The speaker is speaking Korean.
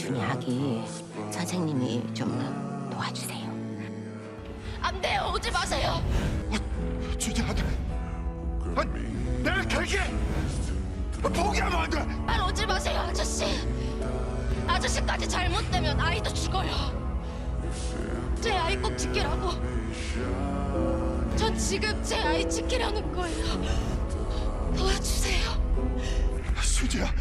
준이하기 선생님이 좀 도와주세요. 안 돼요. 오지 마세요. 준이야, 내가 갈게. 포기하면 안 돼. 말 오지 마세요, 아저씨. 아저씨까지 잘못되면 아이도 죽어요. 제 아이 꼭 지키라고. 전 지금 제 아이 지키려는 거예요. 도와주세요. 수지야.